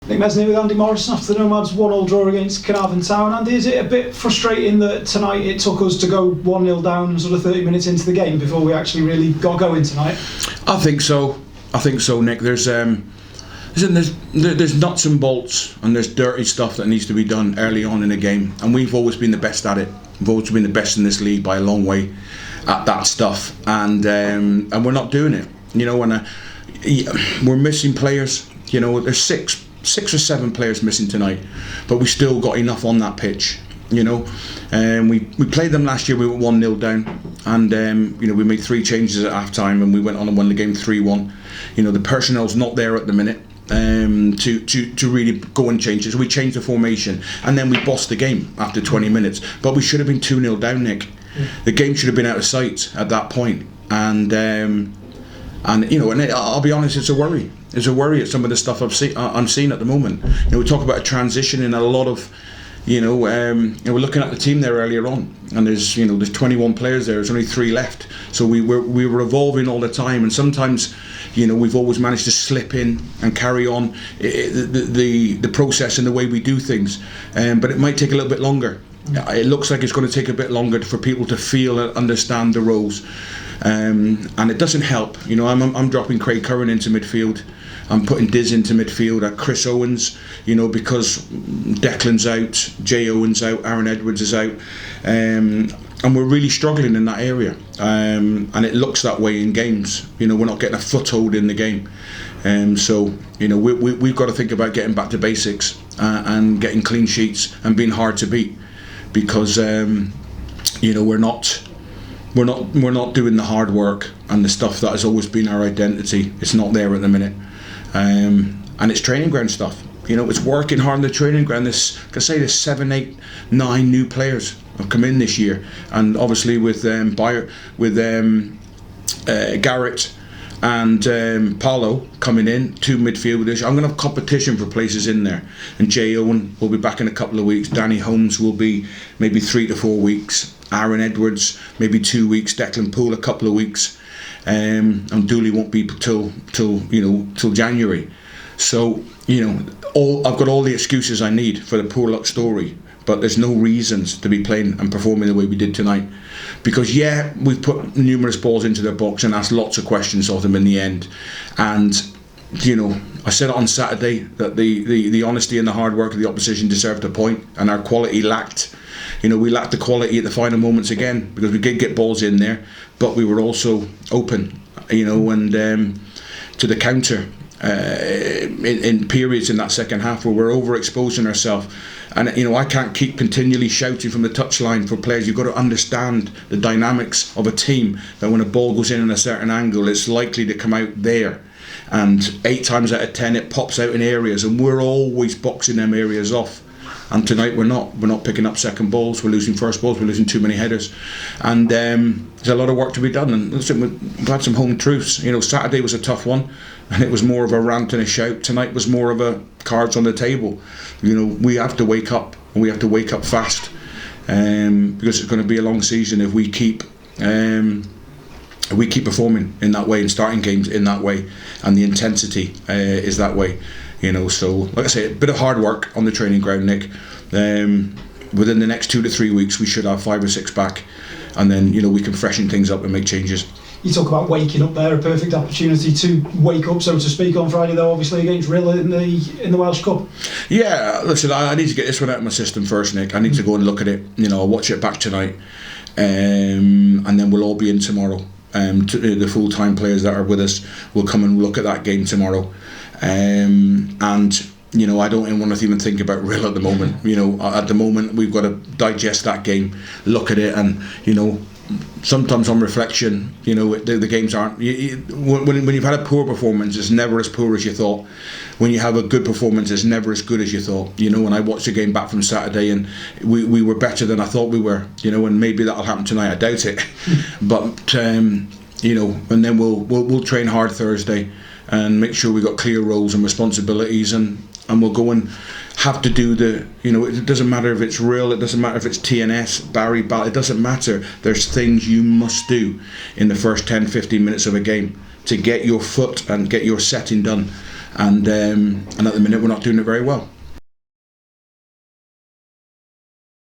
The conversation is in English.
Nick Mesney with Andy Morrison after the Nomads 1-1 draw against Caernarfon Town. Andy, is it a bit frustrating that tonight it took us to go 1-0 down sort of 30 minutes into the game before we actually really got going tonight? I think so, Nick. There's nuts and bolts and there's dirty stuff that needs to be done early on in a game, and we've always been the best at it. We've always been the best in this league by a long way at that stuff, and we're not doing it. We're missing players. There's six or seven players missing tonight, but we still got enough on that pitch. We played them last year. We were 1-0 down, and we made 3 changes at half time, and we went on and won the game 3-1. The personnel's not there at the minute to really go and change it. So we changed the formation, and then we bossed the game after 20 minutes. But we should have been 2-0 down, Nick. The game should have been out of sight at that point, and I'll be honest, it's a worry. It's a worry at some of the stuff I'm seeing at the moment. We talk about a transition in a lot of, we're looking at the team there earlier on, and there's 21 players there. There's only 3 left. So we were evolving all the time, and sometimes, we've always managed to slip in and carry on the process and the way we do things. But it might take a little bit longer. It looks like it's going to take a bit longer for people to feel and understand the roles. And it doesn't help. I'm dropping Craig Curran into midfield. I'm putting Diz into midfield at Chris Owens, because Declan's out, Jay Owen's out, Aaron Edwards is out, and we're really struggling in that area. And it looks that way in games. We're not getting a foothold in the game. So we've got to think about getting back to basics and getting clean sheets and being hard to beat, because we're not doing the hard work and the stuff that has always been our identity. It's not there at the minute, and it's training ground stuff. It's working hard in the training ground. There's 7, 8, 9 new players have come in this year, and obviously with Garrett and Paulo coming in, 2 midfielders. I'm going to have competition for places in there, and Jay Owen will be back in a couple of weeks. Danny Holmes will be maybe 3 to 4 weeks. Aaron Edwards maybe 2 weeks. Declan Poole a couple of weeks, and Dooley won't be till January. So I've got all the excuses I need for the poor luck story, but there's no reasons to be playing and performing the way we did tonight, because we've put numerous balls into their box and asked lots of questions of them in the end. And I said it on Saturday that the honesty and the hard work of the opposition deserved a point, and our quality lacked. We lacked the quality at the final moments again, because we did get balls in there, but we were also open, and to the counter in periods in that second half where we're overexposing ourselves. And I can't keep continually shouting from the touchline for players. You've got to understand the dynamics of a team, that when a ball goes in a certain angle, it's likely to come out there, and 8 times out of 10 it pops out in areas, and we're always boxing them areas off. And tonight we're not picking up second balls, we're losing first balls, we're losing too many headers, and there's a lot of work to be done. And listen, we've had some home truths. Saturday was a tough one, and it was more of a rant and a shout. Tonight was more of a cards on the table. We have to wake up, and we have to wake up fast, because it's going to be a long season if we keep performing in that way and starting games in that way, and the intensity is that way. So like I say, a bit of hard work on the training ground, Nick. Within the next 2 to 3 weeks we should have 5 or 6 back, and then we can freshen things up and make changes. You talk about waking up there, a perfect opportunity to wake up, so to speak, on Friday though, obviously against Rilla in the Welsh Cup. Yeah, listen, I need to get this one out of my system first, Nick. I need to go and look at it. I'll watch it back tonight, and then we'll all be in tomorrow. The full-time players that are with us will come and look at that game tomorrow. And I don't want to even think about Real at the moment. At the moment we've got to digest that game, look at it, and sometimes on reflection, the games aren't. When you've had a poor performance, it's never as poor as you thought. When you have a good performance, it's never as good as you thought. When I watched the game back from Saturday, and we were better than I thought we were. And maybe that'll happen tonight. I doubt it, but and then we'll train hard Thursday and make sure we got clear roles and responsibilities, and we'll go and have to do it doesn't matter if it's Real, it doesn't matter if it's TNS, Barry, it doesn't matter. There's things you must do in the first 10-15 minutes of a game to get your foot and get your setting done. and at the minute we're not doing it very well.